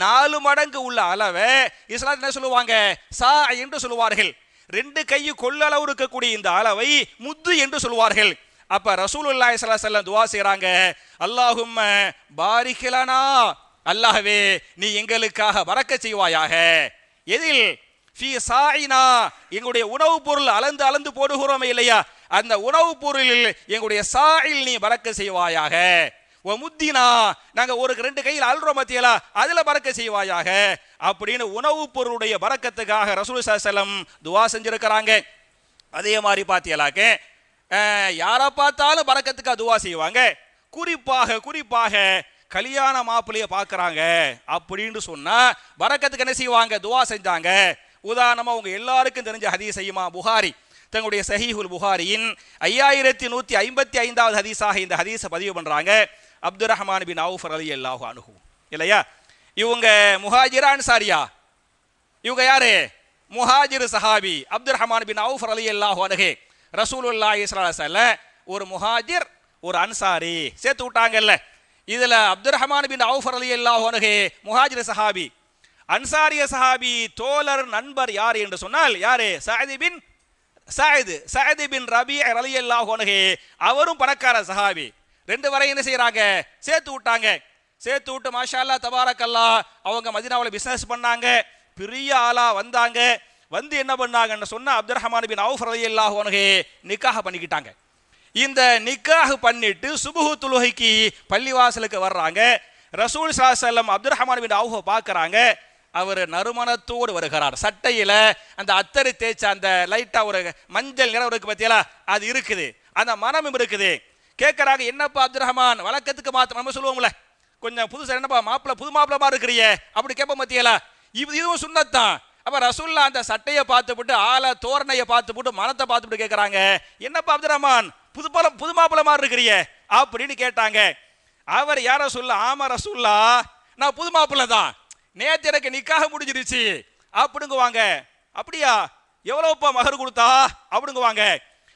4 மடங்கு உள்ள அளவை இஸ்லாத்தில் என்ன சொல்லுவாங்க? சா என்று சொல்லுவார்கள். ரெண்டு கை கொள்ளளவு இருக்கக்கூடிய இந்த அளவை முத்து என்று சொல்லுவார்கள். அப்ப ரசூலுல்லாஹி ஸல்லல்லாஹு அலைஹி வஸல்லம் துஆ செய்றாங்க, அல்லாஹும்ம பாரிக் லனா, அல்லாஹ்வே நீ எங்களுக்காக பரக்கத் செய்வாயாக. எதில்? ஃபீ சாயினா, எங்களுடைய உணவு பொருள் அளந்து போடுகிறோமே இல்லையா, அந்த உணவு பொருளில் எங்களுடைய சாயில் நீ பரக்கத் செய்வாயாக. வ முத்தினா, நாங்க ஒரு ரெண்டு கையில் அல்றோம் மத்தியலா, அதுல பரக்கத் செய்வாயாக அப்படின்னு உணவு பொருளுடைய பரக்கத்துக்காக ரசூல் ஸல்லல்லாஹு அலைஹி வஸல்லம் துஆ செஞ்சிருக்கிறாங்க. அதே மாதிரி பாத்தியலாக்க யாரை பார்த்தாலும் பரக்கத்துக்கு துவா செய்வாங்க. குறிப்பாக கல்யாண மாப்பிள்ளைய பார்க்கறாங்க அப்படின்னு சொன்னா பரக்கத்துக்கு என்ன செய்வாங்க? துவா செஞ்சாங்க. உதாரணமா உங்க எல்லாருக்கும் தெரிஞ்ச ஹதீஸ் இமாம் புகாரி தங்களுடைய சஹீஹுல் புகாரியின் 5155வது ஹதீஸாக இந்த ஹதீஸை பதிவு பண்றாங்க. அப்துர் ரஹ்மான் பின் அவுஃப் ரலியல்லாஹு அன்ஹு இல்லையா, இவங்க முஹாஜிர் அன்சாரியா? இவங்க யாரு? முஹாஜிர் சஹாபி அப்துர் ரஹ்மான் பின் அவுஃப் ரலியல்லாஹு அன்ஹு. ரசூலுல்லாஹி ஸல்லல்லாஹு அலைஹி வஸல்லம் ஒரு முஹாஜிர் ஒரு அன்சாரி சேர்த்து விட்டாங்கல்ல. இதுல அப்துர் ரஹ்மான் பின் அவுஃப் ரலியல்லாஹு அன்ஹு முஹாஜிர் சஹாபி. அன்சாரிய சஹாபி தோழர் நண்பர் யார் என்று சொன்னால் யாரு? சஅத் பின் ரபீ ரலியல்லாஹு அன்ஹு. அவரும் பணக்கார சஹாபி. ரெண்டு வரை என்ன செய்யறாங்க? சேர்த்து விட்டாங்க. சேர்த்து விட்டு மாஷா அல்லாஹ் தபாரக்கல்லாஹ் அவங்க மதீனாவுல பிசினஸ் பண்ணாங்க. பெரிய ஆளா வந்தாங்க. வந்து என்ன பண்ணாங்கன்னு சொன்னா அப்துர் ரஹ்மான் பின் அவுஃப் ரலியல்லாஹு அன்ஹு நிக்காஹ் பண்ணிக்கிட்டாங்க. இந்த நிக்காஹ் பண்ணிட்டு சுபஹு தொழுகைக்கு பள்ளிவாசலுக்கு வர்றாங்க. ரசூல் ஸல்லல்லாஹு அலைஹி வஸல்லம் அப்துர் ரஹ்மான் பின் அவுஃப் பார்க்கறாங்க. அவர் நறுமணத்தோடு வருகிறார். சட்டையில அந்த அத்தரை தேய்ச்ச அந்த லைட்டா ஒரு மஞ்சள் நிறம் இருக்கு பத்தியலா, அது இருக்குது, அந்த மனமும் இருக்குது. கேட்கறாங்க, என்னப்பா அப்துர் ரஹ்மான் வழக்கத்துக்கு மாத்த நம்ம சொல்லுவோம்ல, கொஞ்சம் புதுசா என்னப்பா மாப்பிள்ள புது மாப்பிள்ளமா இருக்கிறியே அப்படி கேட்ப பத்தியலா, இதுவும் சுன்னத்தான். அப்ப ரசூல்லா அந்த சட்டையை பார்த்துவிட்டு ஆளை தோரணையை பார்த்துவிட்டு மனத்தை பார்த்துவிட்டு கேட்கறாங்க, என்னப்பா அப்துர் ரஹ்மான் புது மாப்பிள்ள மாதிரி இருக்கிறியே அப்படின்னு கேட்டாங்க. அவர் யார சொல்ல, ஆமா ரசூல்லா நான் புது மாப்பிள்ள தான், நேத்து எனக்கு நிக்காக முடிஞ்சிருச்சு அப்படிங்குவாங்க. அப்படியா, எவ்வளவுப்பா மகர் கொடுத்தா அப்படிங்குவாங்க.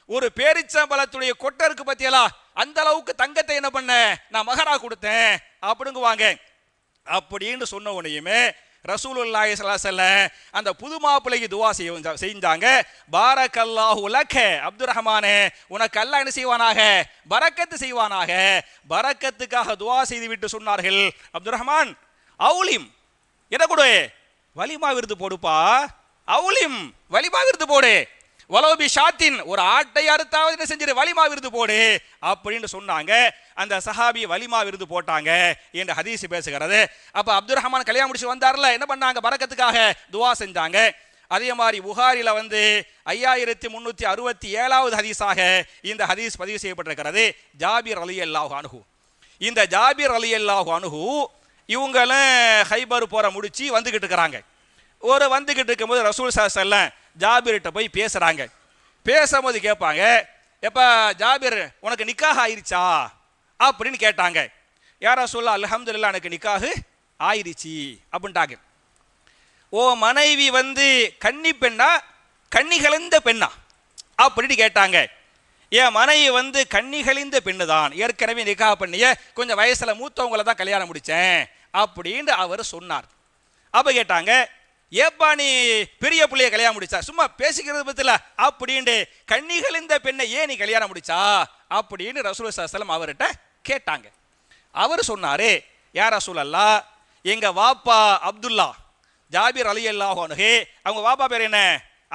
ஒரு பேரிச்சம்பழத்துடைய கொட்டை இருக்கு பத்தியலா, அந்த அளவுக்கு தங்கத்தை என்ன பண்ண நான் மகரா கொடுத்தேன் அப்படிங்குவாங்க. அப்படின்னு சொன்ன உடனேயுமே ரசூலுல்லாஹி ஸல்லல்லாஹு அலைஹி வஸல்லம் அந்த புது மாப்பிள்ளைக்கு துவா செஞ்சாங்க. பாரக்கல்லாஹு லக அப்துர் ரஹ்மானே, உனக்கு அல்லாஹ் என்ன செய்வானாக? பரக்கத்து செய்வானாக. பரக்கத்துக்காக துவா செய்து விட்டு சொன்னார்கள், அப்துர் ரஹ்மான் அவுலிம் என்ன கொடு? வலிமா விருது போடுப்பா. அவுலிம் வலிமா விருது போடு. வலோபி ஷாத்தின் ஒரு ஆட்டை அறுத்தாவது என்ன செஞ்சிரு வலிமா விருது போடு அப்படின்னு சொன்னாங்க. அந்த சஹாபி வலிமா விருது போட்டாங்க என்று ஹதீஸ் பேசுகிறது. அப்ப அப்துர் ரஹ்மான் கல்யாணம் முடிச்சு வந்தார்ல, என்ன பண்ணாங்க? பரக்கத்துக்காக துவா செஞ்சாங்க. அதே மாதிரி புகாரில 5367வது ஹதீஸாக இந்த ஹதீஸ் பதிவு செய்யப்பட்டிருக்கிறது. ஜாபிர் ரலியல்லாஹு அன்ஹு. இந்த ஜாபிர் ரலியல்லாஹு அன்ஹு இவங்களும் ஹைபர் போற முடிச்சு வந்துகிட்டு இருக்கிறாங்க. வந்துகிட்டு இருக்கும்போது ரசூல் ஸல்லல்லாஹு அலைஹி வஸல்லம் ஜாபிர்கிட்ட போய் பேசுறாங்க. பேசும்போது கேட்பாங்க, எப்போ ஜாபிர் உனக்கு நிக்காக ஆயிடுச்சா அப்படின்னு கேட்டாங்க. யாரா சொல்ல அல்ஹம்துலில்லாஹ் எனக்கு நிக்காகு ஆயிடுச்சு அப்படின்ட்டாங்க. ஓ மனைவி கன்னி பெண்ணா கன்னி கலந்த பெண்ணா அப்படின்னு கேட்டாங்க. என் மனைவி கன்னி கழிந்த பெண்ணு தான், ஏற்கனவே நிக்காக பண்ணிய கொஞ்சம் வயசில் மூத்தவங்களை தான் கல்யாணம் முடித்தேன் அப்படின்னு அவர் சொன்னார். அப்போ கேட்டாங்க, ஏப்பா நீ பெரிய பிள்ளைய கல்யாணம் முடிச்சா, சும்மா பேசிக்கிறது பத்தில அப்படின்ட்டு கன்னி கழிந்த பெண்ணை ஏன் நீ கல்யாணம் முடிச்சா அப்படின்னு ரசூலுல்லாஹி ஸல்லல்லாஹு அலைஹி வஸல்லம் அவர்கிட்ட கேட்டாங்க. அவர் சொன்னார், யா ரசூலல்லாஹ் எங்க வாப்பா அப்துல்லா ஜாபிர் ரலியல்லாஹு அன்ஹு, அவங்க வாப்பா பேர் என்ன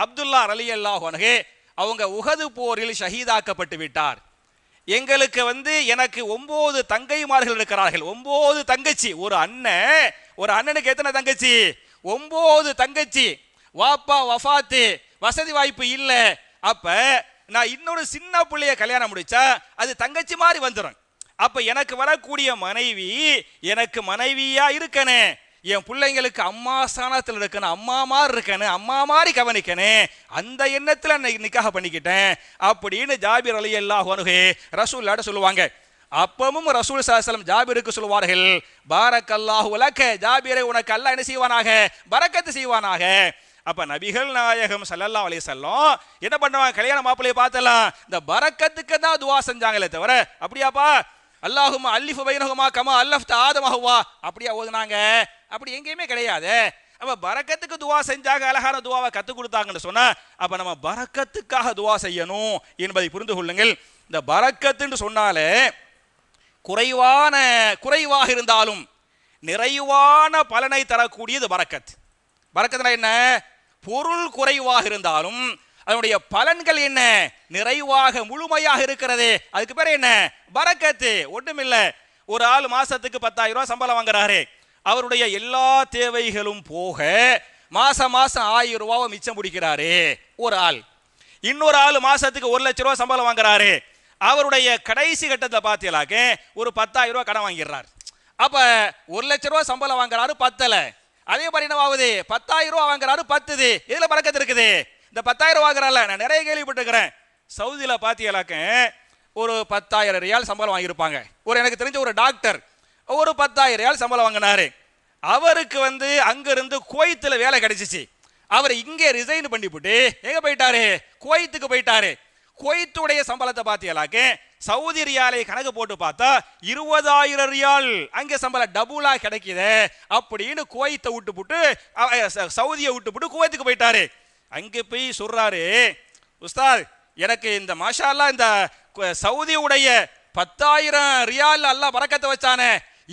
அப்துல்லா ரலியல்லாஹு அன்ஹு, அவங்க உஹது போரில் ஷஹீதாக்கப்பட்டு விட்டார். எங்களுக்கு எனக்கு 9 தங்கைமார்கள் இருக்கிறார்கள், 9 தங்கச்சி, ஒரு அண்ணனுக்கு எத்தனை தங்கச்சி 9 தங்கச்சி. வாப்பா வஃபாத்து, வசதி வாய்ப்பு இல்லை. அப்ப நான் இன்னொரு சின்ன பிள்ளைய கல்யாணம் முடிச்சா அது தங்கச்சி மாதிரி வந்துடும். அப்ப எனக்கு வரக்கூடிய மனைவி எனக்கு மனைவியா இருக்கனே, என் பிள்ளைங்களுக்கு அம்மா ஸ்தானத்தில் இருக்கணும், அம்மா மாதிரி இருக்கணும், அம்மா மாதிரி கவனிக்கணும், அந்த எண்ணத்தில் நிக்காக பண்ணிக்கிட்டேன் அப்படின்னு ஜாபிர் ரலியல்லாஹு அன்ஹு ரசூலுல்லாஹ் சொல்லுவாங்க. அப்பவும் ரசூல் ஸல்லல்லாஹு அலைஹி வஸல்லம் ஜாபிருக்கு சொல்வார்கள், பாரக்கல்லாஹு லக, ஜாபிரை உனக்கு அல்லாஹ் என்ன செய்வானாக, பரக்கத்து செய்வானாக. அப்ப நபிகள் நாயகம் ஸல்லல்லாஹு அலைஹி வஸல்லம் என்ன பண்ணுவாங்க, கல்யாண மாப்பிள்ளையை பார்த்தலாம் இந்த பரக்கத்துக்கு தான் துவா செஞ்சாங்களே தவிர, அப்படியாப்பா அல்லாஹும்ம அல்லிஃபு பைனஹுமா கமா அல்லஃப்த ஆதம ஹவ்வா அப்படியா ஓதுனாங்க, அப்படி எங்கேயுமே கிடையாது. அப்ப பரக்கத்துக்கு துவா செஞ்சாங்க, அழகான துவாவை கற்றுக் கொடுத்தாங்கன்னு சொன்னா அப்ப நம்ம பரக்கத்துக்காக துவா செய்யணும் என்பதை புரிந்து கொள்ளுங்கள். இந்த பரக்கத்துன்னு சொன்னாலே குறைவாக இருந்தாலும் நிறைவான பலனை தரக்கூடியது பரக்கத். பரக்கத்துனா என்ன, பொருள் குறைவாக இருந்தாலும் அதனுடைய பலன்கள் என்ன, நிறைவாக முழுமையாக இருக்கிறது, அதுக்கு பேர் என்ன பரக்கத்து. ஒண்ணுமில்ல, ஒரு ஆள் மாசத்துக்கு 10,000 ரூபாய் சம்பளம் வாங்குறாரு, அவருடைய எல்லா தேவைகளும் போக மாசம் 1000 ரூபாவை மிச்சம் பிடிக்கிறாரு ஒரு ஆள். இன்னொரு ஆள் மாசத்துக்கு 1 லட்சம் ரூபாய் சம்பளம் வாங்குறாரு, அவருடைய கடைசி கட்டத்தை பார்த்தீங்களாக்க ஒரு 10,000 ரூபாய் கடன் வாங்கிடுறாரு. அப்ப 1 லட்சம் ரூபாய் சம்பளம் வாங்குறாரு, பத்தல. அதே மாதிரி என்ன ஆகுது, 10,000 ரூபாய் வாங்குறாரு, பத்துது. இதுல பரக்கத்து இருக்குது. இந்த 10,000 வாங்குறாருல, நான் நிறைய கேள்விப்பட்டிருக்கிறேன். சவுதியில பாத்தீங்களாக்க ஒரு 10,000 ரியால் சம்பளம் வாங்கியிருப்பாங்க. எனக்கு தெரிஞ்ச ஒரு டாக்டர் ஒரு 10,000 ரியால் சம்பளம் வாங்கினாரு. அவருக்கு அங்கிருந்து குவைத்துல வேலை கிடைச்சிச்சு. அவர் இங்கே ரிசைன் பண்ணிவிட்டு எங்க போயிட்டாரு, குவைத்துக்கு போயிட்டாரு. குவைத்துடைய சம்பளத்தை பார்த்தீங்களாக்க சவுதி ரியாலை கணக்கு போட்டு பார்த்தா 20,000 ரியால் அங்கே சம்பளம் டபுளா கிடைக்குது அப்படின்னு குவைத்தை விட்டுப்புட்டு சவுதியை விட்டுப்புட்டு குவைத்துக்கு போயிட்டாரு. அங்கே போய் சொல்றாரு, உஸ்தாத் எனக்கு இந்த மாஷா அல்லாஹ் இந்த சவுதியுடைய 10,000 ரியால் அல்லாஹ் பரக்கத்தை வச்சானே,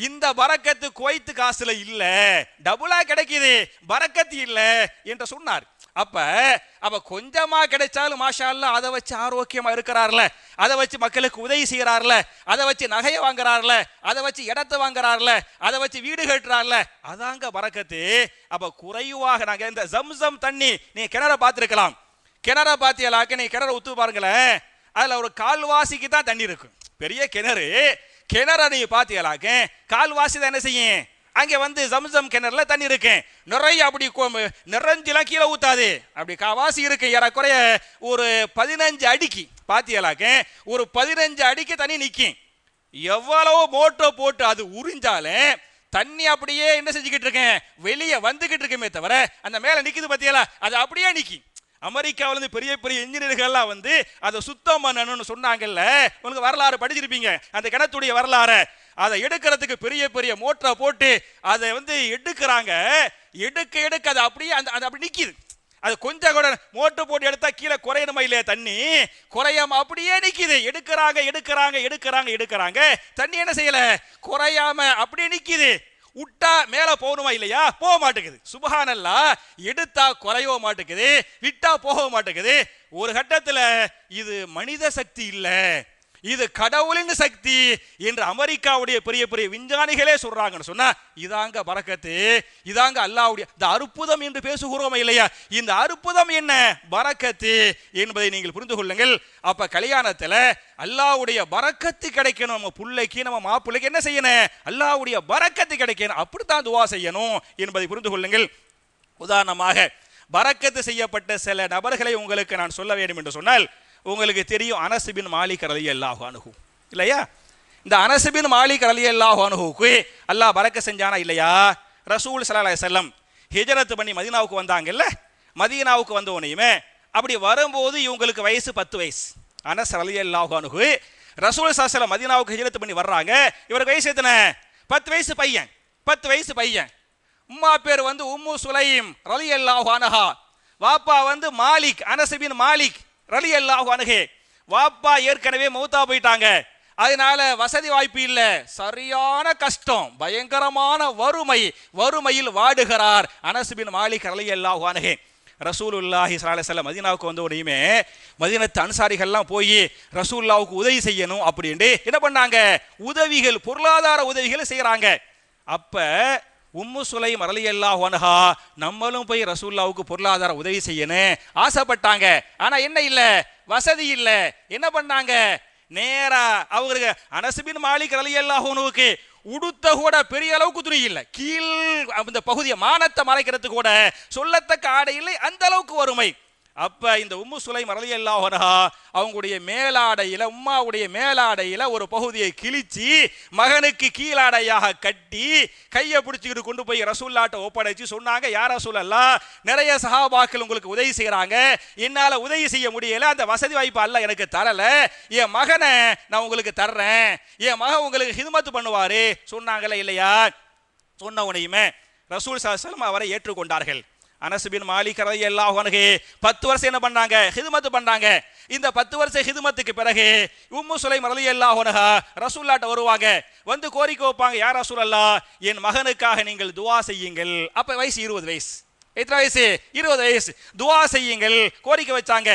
இந்த பரக்கத்து குவைத்து காசுல இல்ல, டபுளா கிடைக்குது, பரக்கத்து இல்ல என்று சொன்னார். அப்ப கொஞ்சமா கிடைச்சாலும் மாஷா அல்லாஹ் அதை வச்சு ஆரோக்கியமா இருக்கிறார்ல, அதை வச்சு மக்களுக்கு உதவி செய்யறார்ல, அதை வச்சு நகையை வாங்குறார்ல, அதை வச்சு இடத்தை வாங்குறார்ல, அதை வச்சு வீடு கட்டுறார்ல, அதாங்க பரக்கத்து. அப்ப குறைவாக நாங்க இந்த ஜம்சம் தண்ணி, நீங்க கிணற பார்த்திருக்கலாம், கிணற பாத்தியலாக்க நீ கிணற உத்து பாருங்களேன், அதுல ஒரு கால்வாசிக்கு தான் தண்ணி இருக்கும். பெரிய கிணற நீ பாத்தியலாக்க கால்வாசி தான் என்ன செய்யும், அங்கே ஜம்சம் கிணறுல தண்ணி இருக்கு, நிறைய அப்படி நிறைஞ்செல்லாம் கீழே ஊத்தாது, அப்படி காவாசி இருக்கு. ஏறக்குறைய ஒரு 15 அடிக்கு பாத்தியலாக்க ஒரு 15 அடிக்கு தண்ணி நிற்கும். எவ்வளவு மோட்டர் போட்டு அது உறிஞ்சாலே தண்ணி அப்படியே என்ன செஞ்சுக்கிட்டு இருக்கேன், வெளியே வந்துகிட்டு இருக்குமே தவிர அந்த மேல நிக்குது பாத்தியலா, அது அப்படியே நிற்கும். அமெரிக்காவிலிருந்து பெரிய பெரிய இன்ஜினியர்கள்லாம் அதை சுத்தம் பண்ணணும்னு சொன்னாங்கல்ல, உங்களுக்கு வரலாறு படிச்சிருப்பீங்க அந்த கிணத்துடைய வரலாறு. அதை எடுக்கிறதுக்கு பெரிய பெரிய மோட்டரை போட்டு அதை எடுக்கிறாங்க, எடுக்க அது அப்படியே அது அப்படி நிக்குது. அது கொஞ்சம் கூட மோட்டர் போட்டு எடுத்தா கீழே குறையணுமா இல்லையா, தண்ணி குறையாம அப்படியே நிக்குது. எடுக்கிறாங்க தண்ணி என்ன செய்யல, குறையாம அப்படியே நிக்குது. விட்டா மேல போகணுமா இல்லையா, போக மாட்டேங்குது. சுப்ஹானல்லாஹ், எடுத்தா குறையவோ மாட்டேங்குது, விட்டா போக மாட்டேங்குது. ஒரு கட்டத்தில் இது மனித சக்தி இல்ல, இது கடவுளின் சக்தி என்று அமெரிக்காவுடைய பெரிய பெரிய விஞ்ஞானிகளே சொல்றாங்கன்னு சொன்னா இதாங்க பரக்கத்து, இதாங்க அல்லாஹ்வுடைய இந்த அற்புதம் என்று பேசுகிறோம் இல்லையா, இந்த அற்புதம் என்ன பரக்கத்து என்பதை நீங்கள் புரிந்து கொள்ளுங்கள். அப்ப கல்யாணத்துல அல்லாஹ்வுடைய பரக்கத்து கிடைக்கணும், நம்ம பிள்ளைக்கு நம்ம மாப்பிள்ளைக்கு என்ன செய்யணும், அல்லாஹ்வுடைய பரக்கத்து கிடைக்கணும், அப்படித்தான் துவா செய்யணும் என்பதை புரிந்து கொள்ளுங்கள். உதாரணமாக பரக்கத்து செய்யப்பட்ட சில நபர்களை உங்களுக்கு நான் சொல்ல வேண்டும் என்று சொன்னால், உங்களுக்கு தெரியும் அனஸ் பின் மாலிக் ரலியல்லாஹு அன்ஹு இல்லையா? இந்த அனஸ் பின் மாலிக் ரலியல்லாஹு அன்ஹுக்கு அல்லாஹ் பரக்கத் செஞ்சானா இல்லையா? ரசூல் ஸல்லல்லாஹு அலைஹி வஸல்லம் ஹிஜ்ரத் பண்ணி மதீனாவுக்கு வந்தாங்கல்ல, மதீனாவுக்கு வந்த உடனேயுமே அப்படி வரும்போது இவங்களுக்கு வயசு 10 வயசு. அனஸ் ரலியல்லாஹு அன்ஹு ரசூல் ஸல்லல்லாஹு அலைஹி வஸல்லம் மதீனாவுக்கு ஹிஜ்ரத் பண்ணி வர்றாங்க. இவருக்கு வயசு எத்தனை? 10 வயசு பையன். 10 வயசு பையன். உம்மா பேர் வந்து உம்மு சுலைம் ரலியல்லாஹு அன்ஹா, வாப்பா வந்து மாலிக், அனஸ் பின் மாலிக் ரலியல்லாஹு அன்ஹு. வாப்பா ஏற்கனவே மௌத்தா போயிட்டாங்க, அதனால வசதி வாய்ப்பு இல்ல, சரியான கஷ்டம், பயங்கரமான வறுமையில் வாடுகிறார் அனஸ் பின் மாலிக் ரலியல்லாஹு அன்ஹு. ரசூலுல்லாஹி ஸல்லல்லாஹு அலைஹி வஸல்லம் மதீனாவுக்கு வந்த உடனேயுமே மதீனத்து அன்சாரிகள்லாம் போய் ரசூலுல்லாஹ்வுக்கு உதவி செய்யணும் அப்படின்ட்டு என்ன பண்ணாங்க? உதவிகள், பொருளாதார உதவிகள் செய்யறாங்க. அப்ப உம்மு சுலைம் ரலியல்லாஹு அன்ஹா நம்மளும் போய் ரசூலுல்லாஹ்வுக்கு பொருளாதார உதவி செய்யணும் ஆசைப்பட்டாங்க. ஆனா என்ன இல்ல? வசதி இல்ல. என்ன பண்ணாங்க? நேரா அவங்களுக்கு அனஸ் பின் மாலிக் ரலியல்லாஹு அன்ஹுவுக்கு உடுத்த கூட பெரிய அளவுக்கு துணி இல்லை, கீழ் அந்த பகுதியை மானத்தை மறைக்கிறதுக்கு கூட சொல்லத்தக்க ஆடை இல்லை, அந்த அளவுக்கு வறுமை. அப்ப இந்த உம்மு சுலைம் ரலியல்லாஹு அன்ஹா அவங்களுடைய மேலாடையில, உம்மாவுடைய மேலாடையில ஒரு பகுதியை கிழிச்சு மகனுக்கு கீழாடையாக கட்டி கையை பிடிச்சிக்கிட்டு கொண்டு போய் ரசூலுல்லாஹ்ட்ட ஒப்படைச்சு சொன்னாங்க, யா ரசூலல்லாஹ், நிறைய சஹாபாக்கள் உங்களுக்கு உதவி செய்யறாங்க, என்னால உதவி செய்ய முடியல, அந்த வசதி வாய்ப்பு அல்லாஹ் எனக்கு தரல, என் மகனை நான் உங்களுக்கு தர்றேன், என் மகன் உங்களுக்கு ஹிதுமத் பண்ணுவாரு சொன்னாங்களே இல்லையா? சொன்ன உடனேயுமே ரசூல் ஸல்லல்லாஹு அலைஹி வஸல்லம் அவரை ஏற்றுக்கொண்டார்கள். அனஸ் பின் மாலிக் ரலியல்லாஹு அன்ஹு 10 வருஷம் என்ன பண்ணாங்க? ஹிதுமத் பண்ணாங்க. இந்த 10 வருஷ ஹிதுமத்துக்கு பிறகு உம்மு சுலைம் ரலியல்லாஹு அன்ஹா ரசூலுல்லாஹ்ட்ட வருவாங்க, வந்து கோரிக்கை வைப்பாங்க, யா ரசூலல்லாஹ், என் மகனுக்காக நீங்கள் துஆ செய்யுங்கள். அப்ப வயசு 20 வயசு. எத்தனை வயசு? 20 வயசு. துஆ செய்யுங்கள் கோரிக்கை வச்சாங்க.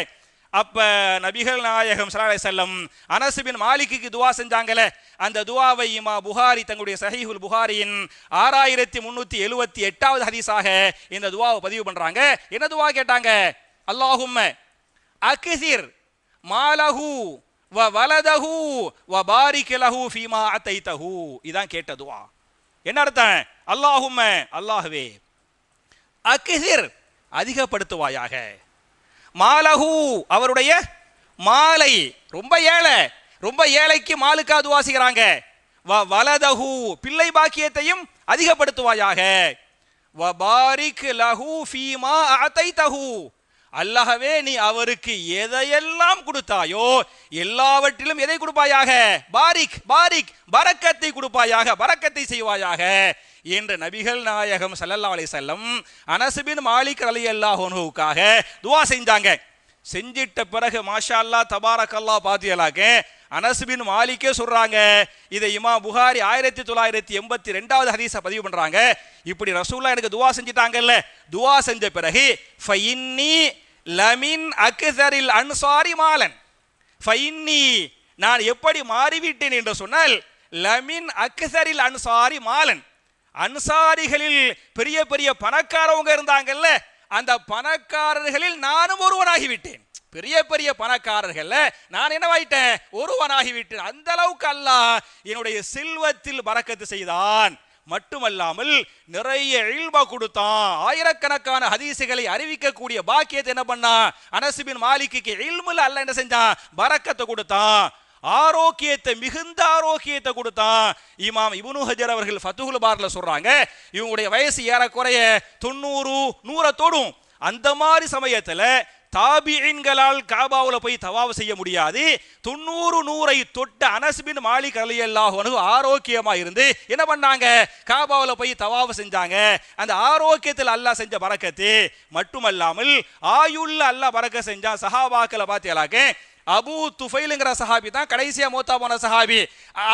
அப்ப நபிகள் நாயகம் ஸல்லல்லாஹு அலைஹி வஸல்லம் அனஸ் பின் மாலிக்கு துஆ செஞ்சாங்கல, அந்த துஆவை இமாம் புகாரி தங்களுடைய ஸஹீஹுல் புகாரியின் 6378வது ஹதீஸாக இந்த துஆவை பதிவு பண்றாங்க. என்ன துஆ கேட்டாங்க? அல்லாஹும்ம அக்ஸிர் மாலஹு வ வலதஹு வ பாரிக் லஹு ஃபீமா அதைதஹு. இதான் கேட்ட துஆ. என்ன அர்த்தம்? அல்லாஹும்ம, அல்லாஹ்வே, அக்ஸிர் அதிகப்படுத்துவாயாக, மாலஹு அவருடைய மாலை, ரொம்ப ஏழை, ரொம்ப ஏழைக்கு மாலுக்கா துஆ செய்றாங்க, வலதஹு பிள்ளை பாக்கியத்தையும் அதிகப்படுத்துவாயாக, வ பாரிக் லஹு ஃபீமா அதைதஹு, அல்லாஹ்வே நீ அவருக்கு எதையெல்லாம் கொடுத்தாயோ எல்லாவற்றிலும் எதை கொடுப்பாயாக? பாரிக், பாரிக் பரக்கத்தை கொடுப்பாயாக, பரக்கத்தை செய்வாயாக என்று நபிகள் நாயகம் ஸல்லல்லாஹு அலைஹி வஸல்லம் அனஸ் பின் மாலிக் ரலியல்லாஹு அன்ஹுவுக்காக துஆ செஞ்சாங்க. செஞ்சிட்ட பிறகு மாஷா அல்லாஹ் தபாரக்கல்லாஹ் பாத்தியலாக அனஸ் பின் மாலிக்கே சொல்றாங்க, இதை இமாம் புகாரி 1982வது ஹதீஸை பதிவு பண்றாங்க. இப்படி ரசூலுல்லாஹ் எனக்கு துஆ செஞ்சிட்டாங்கல்ல, துஆ செஞ்ச பிறகு ஃபஇன்னி லமின் அக்ஸரில் அன்சாரி மாலன், ஃபஇன்னி நான் எப்படி மாறிவிட்டேன் என்று சொன்னால், லமின் அக்ஸரில் அன்சாரி மாலன், அன்சாரிகளில் பெரிய பெரிய பணக்காரவங்க இருந்தாங்கல்ல, அந்த பணக்காரர்களில் நானும் ஒருவனாகிவிட்டேன். பெரிய பெரிய பணக்காரர்கள் நான் என்னவாயிட்டேன்? ஒருவனாகிவிட்டேன். அந்த அளவுக்கு அல்லாஹ் என்னுடைய செல்வத்தில் பரக்கத்து செய்தான். மட்டுமல்லாமல் நிறைய இல்ம கொடுத்தான். ஆயிரக்கணக்கான ஹதீசுகளை அறிவிக்கக்கூடிய பாக்கியத்தை என்ன பண்ணா? அனஸ் பின் மாலிக்கு இல்முல அல்லாஹ் என்ன செஞ்சான்? பரக்கத்தை கொடுத்தான். ஆரோக்கியத்தை, மிகுந்த ஆரோக்கியத்தை கொடுத்தான். இமாம் இப்னு ஹஜர் அவர்கள் ஃபத்ஹுல் பார்ல சொல்றாங்க, இவங்களுடைய வயசு ஏறக்குறைய 90 100 தொடும். அந்த மாதிரி சமயத்துல தாபிஈன்களால் காபாவுல போய் தவாஃப் செய்ய முடியாது. 90 100 தொட்ட அனஸ் பின் மாலிக் ரலியல்லாஹு அன்ஹு ஆரோக்கியமா இருந்து என்ன பண்ணாங்க? காபாவுல போய் தவாஃப் செஞ்சாங்க. அந்த ஆரோக்கியத்தில் அல்லாஹ் செஞ்ச பரக்கத்து மட்டுமல்லாமல் ஆயுள்ள அல்லாஹ் பரக்கத் செஞ்சான். சஹாபாக்களை பார்த்தீங்களாக்க அபூ துஃபைலுங்கிற சஹாபி தான் கடைசியா மூத்தா போன சஹாபி.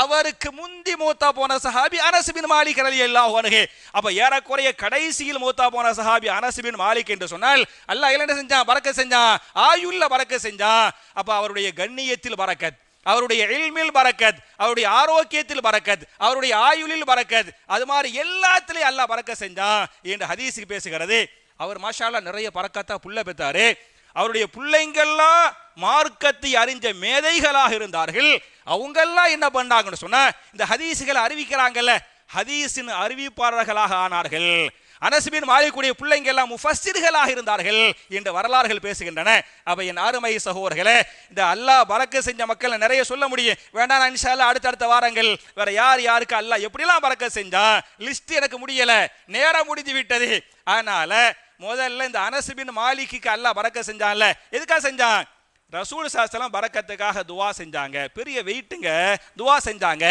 அவருக்கு முந்தி மூத்தா போன சஹாபி அனஸ் பின் மாலிக் ரலியல்லாஹு அன்ஹு. அப்ப ஏறக்குறைய கடைசியில் மூத்தா போன சஹாபி அனஸ் பின் மாலிக் என்று சொன்னால் அல்லாஹ் என்ன செஞ்சான்? பரக்கத் செஞ்சான், ஆயுள்ள பரக்கத் செஞ்சான். அப்ப அவருடைய கண்ணியத்தில் பரக்கத், அவருடைய இல்மில் பரக்கத், அவருடைய ஆரோக்கியத்தில் பரக்கத், அவருடைய ஆயுளில் பரக்கத், அது மாதிரி எல்லாத்திலையும் அல்லாஹ் பரக்கத் செஞ்சான் என்று ஹதீஸுக்கு பேசுகிறது. அவர் மாஷா அல்லாஹ் நிறைய பரக்கத்தா புள்ள பெற்றாரு. அவருடைய பிள்ளைங்கள்லாம் மார்க்கத்தை அறிஞ்ச மேதைகளாக இருந்தார்கள். அவங்கெல்லாம் என்ன பண்ணாங்கன்னு சொன்னா, இந்த ஹதீஸுகளை அறிவிக்கிறாங்கல்ல, ஹதீஸின் அறிவிப்பாளர்களாக ஆனார்கள். அனஸ் பின் மாலிக்குடைய பிள்ளைங்க எல்லாம் முஃபஸ்ஸிர்களாக இருந்தார்கள் என்று வரலாறுகள் பேசுகின்றன. அப்ப என் அருமை சகோதரர்களே, இந்த அல்லாஹ் பரக்கத் செஞ்ச மக்கள் நிறைய சொல்ல முடியும். வேண்டாம், நான் இன்ஷா அல்லாஹ் அடுத்தடுத்த வாரங்கள் வேற யாருக்கு அல்லாஹ் எப்படிலாம் பரக்கத் செஞ்சான் லிஸ்ட் எனக்கு முடியல, நேரம் முடிஞ்சு விட்டது. அதனால முதல்ல இந்த அனஸ் பின் மாலிக்கு அல்லாஹ் பரக்கத் செஞ்சான்ல, எதுக்காக செஞ்சான்? ரசூல் ஸல்லல்லாஹு அலைஹி வஸல்லம் பரக்கத்துக்காக துவா செஞ்சாங்க. பெரிய வெயிட்டுங்க, துவா செஞ்சாங்க.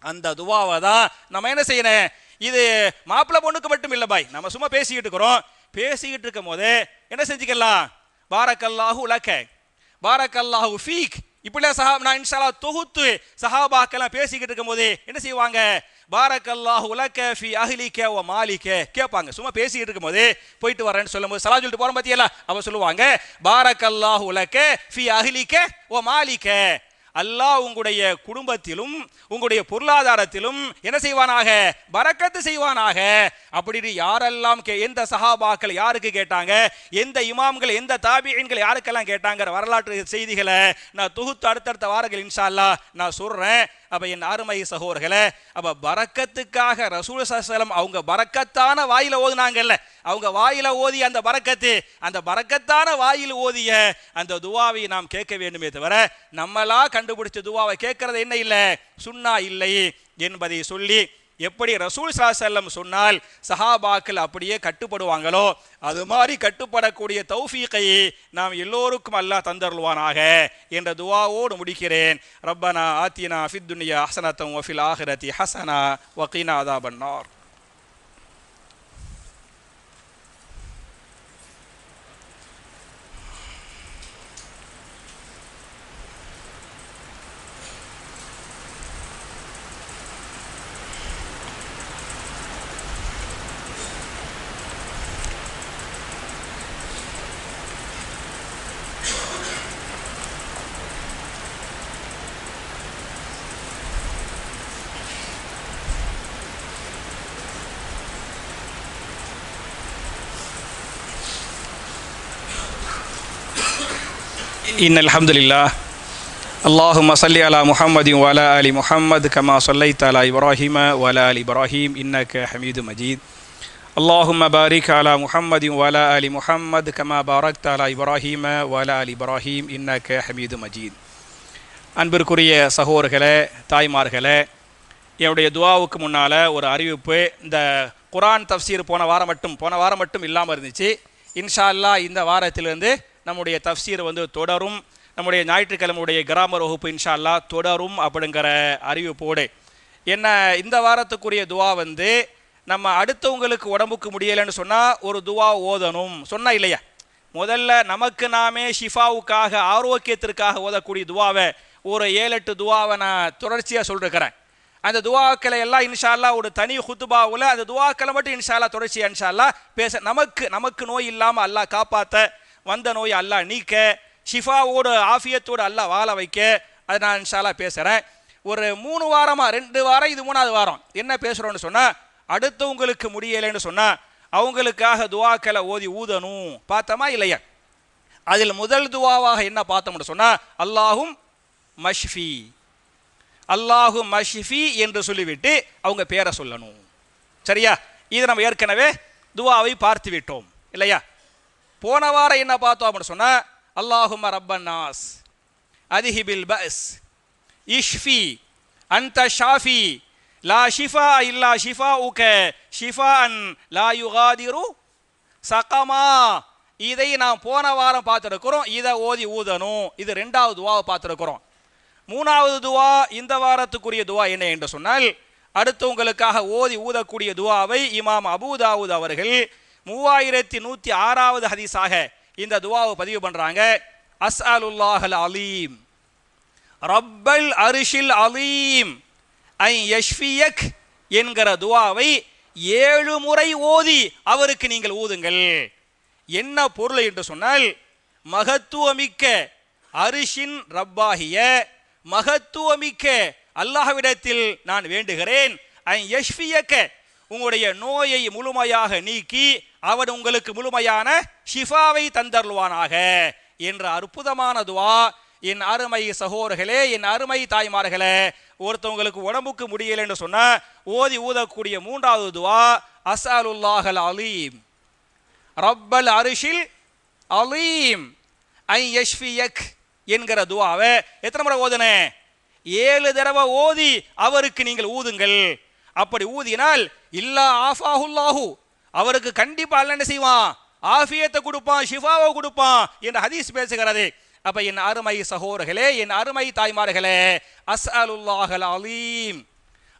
அந்த துவாவை தான் நம்ம என்ன செய்யணும்? இது மாப்பிள்ளை பொண்ணுக்கு மட்டும் இல்லை பாய், நம்ம சும்மா பேசிக்கிட்டு இருக்கிறோம். பேசிக்கிட்டு இருக்கும் போது என்ன செஞ்சுக்கலாம்? பாரக்கல்லாஹு லக, பாரக்கல்லாஹு ஃபீக், இப்படிலாம் நான் இன்ஷா அல்லாஹ் தொகுத்து சஹாபாக்கெல்லாம் பேசிக்கிட்டு இருக்கும் போது என்ன செய்வாங்க? பாரக்கல்லாஹு லக ஃபி அஹ்லிக வ மாலிக கேட்பாங்க. சும்மா பேசிக்கிட்டு இருக்கும் போது போயிட்டு வரேன்னு சொல்லும் போது சலாம் சொல்லிட்டு போறோம் பத்தியல்ல, அவ சொல்லுவாங்க பாரக்கல்லாஹு லக ஃபி அஹ்லிக வ மாலிக, அல்லாஹ் உங்களுடைய குடும்பத்திலும் உங்களுடைய பொருளாதாரத்திலும் என்ன செய்வானாக? பரக்கத்து செய்வானாக. அப்படின்னு யாரெல்லாம் எந்த சஹாபாக்கள் யாருக்கு கேட்டாங்க, எந்த இமாம்கள் எந்த தாபிஈன்கள் யாருக்கெல்லாம் கேட்டாங்கிற வரலாற்று செய்திகளை நான் தொகுத்து அடுத்தடுத்த வாரங்கள் இன்ஷா அல்லாஹ் நான் சொல்றேன். அப்ப என் அருமை சகோதரர்களே, அப்ப பரக்கத்துக்காக ரசூல் ஸல்லல்லாஹு அலைஹி வஸல்லம் அவங்க பரக்கத்தான வாயில ஓதுனாங்கல்ல, அவங்க வாயில ஓதிய அந்த பரக்கத்து, அந்த பரக்கத்தான வாயில் ஓதிய அந்த துவாவை நாம் கேட்க வேண்டுமே தவிர நம்மளா கண்டுபிடிச்ச துவாவை கேட்கறது என்ன இல்லை, சுன்னா இல்லை என்பதை சொல்லி, எப்படி ரசூல் ஸல்லல்லாஹு அலைஹி வஸல்லம் சொன்னால் சஹாபாக்கள் அப்படியே கட்டுப்படுவாங்களோ அது மாதிரி கட்டுப்படக்கூடிய தௌஃபீகை நாம் எல்லோருக்கும் அல்லாஹ் தந்தருள்வானாக என்ற துவாவோடு முடிக்கிறேன். ரப்பனா ஆத்தினா ஃபித் துன்யா ஹஸனத்தன் வ ஃபில் ஆஹிரத்தி ஹஸனா வ கீனா அஸாபன்னார். إن الحمد لله اللهم صل على محمد وعلى آل محمد كما صليت على إبراهيم وعلى آل إبراهيم إنك حميد مجيد اللهم بارك على محمد وعلى آل محمد كما باركت على إبراهيم وعلى آل إبراهيم إنك حميد مجيد. அன்பிற்குரிய சகோதரர்களே, தாய்மார்களே, என்னுடைய துவாவுக்கு முன்னால் ஒரு அறிவிப்பு. இந்த குர்ஆன் தஃப்சீர் போன வாரம் மட்டும் இல்லாமல் இருந்துச்சு. இன்ஷா அல்லாஹ் இந்த வாரத்திலிருந்து நம்முடைய தஃப்சீர் தொடரும். நம்முடைய ஞாயிற்றுக்கிழமையுடைய கிராமர் வகுப்பு இன்ஷா அல்லாஹ் தொடரும் அப்படிங்கிற அறிவிப்போடு என்ன இந்த வாரத்துக்குரிய துவா நம்ம அடுத்தவங்களுக்கு உடம்புக்கு முடியலைன்னு சொன்னால் ஒரு துவா ஓதணும் சொன்னா இல்லையா? முதல்ல நமக்கு நாமே ஷிஃபாவுக்காக ஆரோக்கியத்திற்காக ஓதக்கூடிய துவாவை ஒரு 7-8 துவாவை நான் தொடர்ச்சியாக சொல்லிருக்கிறேன். அந்த துவாக்களை எல்லாம் இன்ஷா அல்லாஹ் ஒரு தனி ஹுத்துபாவில் அந்த துவாக்களை மட்டும் இன்ஷா அல்லாஹ் தொடர்ச்சியாக இன்ஷா அல்லாஹ் பேச, நமக்கு நோய் இல்லாமல் அல்லாஹ் காப்பாற்ற, வந்த நோய் அல்லாஹ் நீக்க, ஷிஃபாவோடு ஆஃபியத்தோடு அல்லாஹ் வாழ வைக்க, அதை நான் இன்ஷா அல்லாஹ் பேசுகிறேன். ஒரு 3 வாரமாக 2 வாரம் இது 3வது வாரம் என்ன பேசுகிறோன்னு சொன்னால், அடுத்தவங்களுக்கு முடியலைன்னு சொன்னால் அவங்களுக்காக துவாக்களை ஓதி ஊதணும் பார்த்தோமா இல்லையா? அதில் முதல் துவாவாக என்ன பார்த்தோம்னு சொன்னால், அல்லாஹும் மஷ்ஃபி, அல்லாஹு மஷ்ஃபி என்று சொல்லிவிட்டு அவங்க பேரை சொல்லணும். சரியா? இது நம்ம ஏற்கனவே துவாவை பார்த்து விட்டோம் இல்லையா? போன வாரம் என்ன பார்த்தோம் அப்படின்னு சொன்னால், அல்லாஹும்ம ரப்பன் நாஸ் அதிஹிபில் பஸ் இஷ்ஃபி அன்த ஷாஃபி லா ஷிஃபா இல்லா ஷிஃபா உக ஷிஃபா அன் லா யுகாதிரு சகமா. இதை நாம் போன வாரம் பார்த்துருக்கிறோம். இதை ஓதி ஊதணும். இது 2வது துவாவை பார்த்துருக்கிறோம். 3வது துவா இந்த வாரத்துக்குரிய துவா என்ன என்று சொன்னால், அடுத்தவங்களுக்காக ஓதி ஊதக்கூடிய துவாவை இமாம் அபூ தாவூத் அவர்கள் 3106வது ஹதீஸாக இந்த துவாவை பதிவு பண்றாங்க. அஸ்அலுல்லாஹல் அலீம் ரப்பல் அர்ஷில் அலீம் ஐ யஷ்ஃபியக் என்கிற துவாவை 7 முறை ஓதி அவருக்கு நீங்கள் ஊதுங்கள். என்ன பொருள் என்று சொன்னால், மகத்துவமிக்க அரிஷின் ரப்பாகிய மகத்துவமிக்க அல்லாஹ்விடத்தில் நான் வேண்டுகிறேன், ஐ யஷ்ஃபியக்க உங்களுடைய நோயை முழுமையாக நீக்கி அவன் உங்களுக்கு முழுமையான ஷிஃபாவை தந்தருள்வானாக என்ற அற்புதமான துவா. என் அருமை சகோதரர்களே, என் அருமை தாய்மார்களே, ஒருத்தவங்களுக்கு உடம்புக்கு முடியலைன்னு சொன்னால் ஓதி ஊதக்கூடிய மூன்றாவது துவா அஸ்அலுல்லாஹல் அலீம் ரப்பல் அரிஷில் அலீம் ஐ யஷ்ஃபியக் என்கிற துவாவை எத்தனை முறை ஓதுனே? 7 தடவை ஓதி அவருக்கு நீங்கள் ஊதுங்கள். அப்படி ஊதினால் இல்லா ஆஃபாஹுல்லாஹு, அவருக்கு கண்டிப்பா அல்லாஹ் என்ன செய்வான்? ஆஃபியத்தை கொடுப்பான், ஷிஃபாவை கொடுப்பான் என்ற ஹதீஸ் பேசுகிறது. அப்ப என் அருமை சகோதரர்களே, என் அருமை தாய்மார்களே, அஸ்அலுல்லாஹல் அலீம்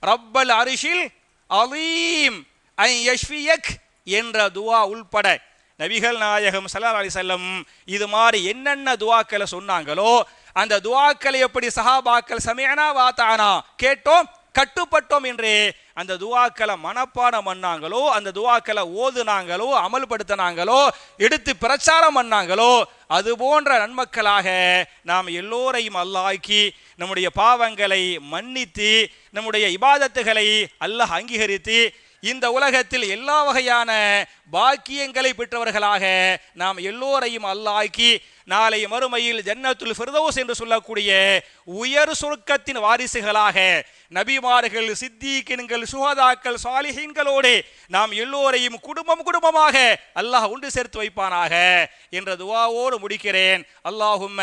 ரப்பல் அரிஷில் அலீம் ஐ யஷ்ஃபியக் என்ற துவா உள்பட நபிகள் நாயகம் ஸல்லல்லாஹு அலைஹி வஸல்லம் இது மாதிரி என்னென்ன துவாக்களை சொன்னாங்களோ அந்த துவாக்களை எப்படி சஹாபாக்கள் சமிஅனா வஅதானா கேட்டோம் கட்டுப்பட்டோம் என்று அந்த துவாக்களை மனப்பாடம் பண்ணாங்களோ, அந்த துவாக்களை ஓதுனாங்களோ, அமல்படுத்தினாங்களோ, எடுத்து பிரச்சாரம் பண்ணாங்களோ, அது போன்ற நன்மக்களாக நாம் எல்லோரையும் அல்லாஹ்க்கி நம்முடைய பாவங்களை மன்னித்து நம்முடைய இபாதத்துகளை அல்லாஹ் அங்கீகரித்து இந்த உலகத்தில் எல்லா வகையான பாக்கியங்களை பெற்றவர்களாக நாம் எல்லோரையும் அல்லாஹ்க்கி நாளை மறுமையில் ஜன்னத்துல் ஃபிர்தௌஸ் என்று சொல்லக்கூடிய உயர் சொர்க்கத்தின் வாரிசுகளாக நபிமார்கள், சித்தீக்கின்கள், சுஹதாக்கள், சாலிஹீன்களோடு நாம் எல்லோரையும் குடும்பமாக அல்லாஹ் ஒன்று சேர்த்து வைப்பானாக என்ற துஆவோடு முடிக்கிறேன். அல்லாஹும்ம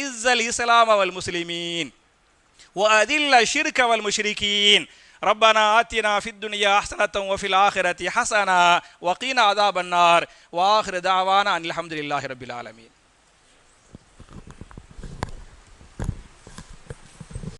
இஸ்ஸல் இஸ்லாம வல் முஸ்லிமீன் வ அதில்ல ஷிர்க வல் முஷ்ரிகீன். ربنا آتنا في الدنيا حسنة وفي الآخرة حسنة وقنا عذاب النار وآخر دعوانا أن الحمد لله رب العالمين.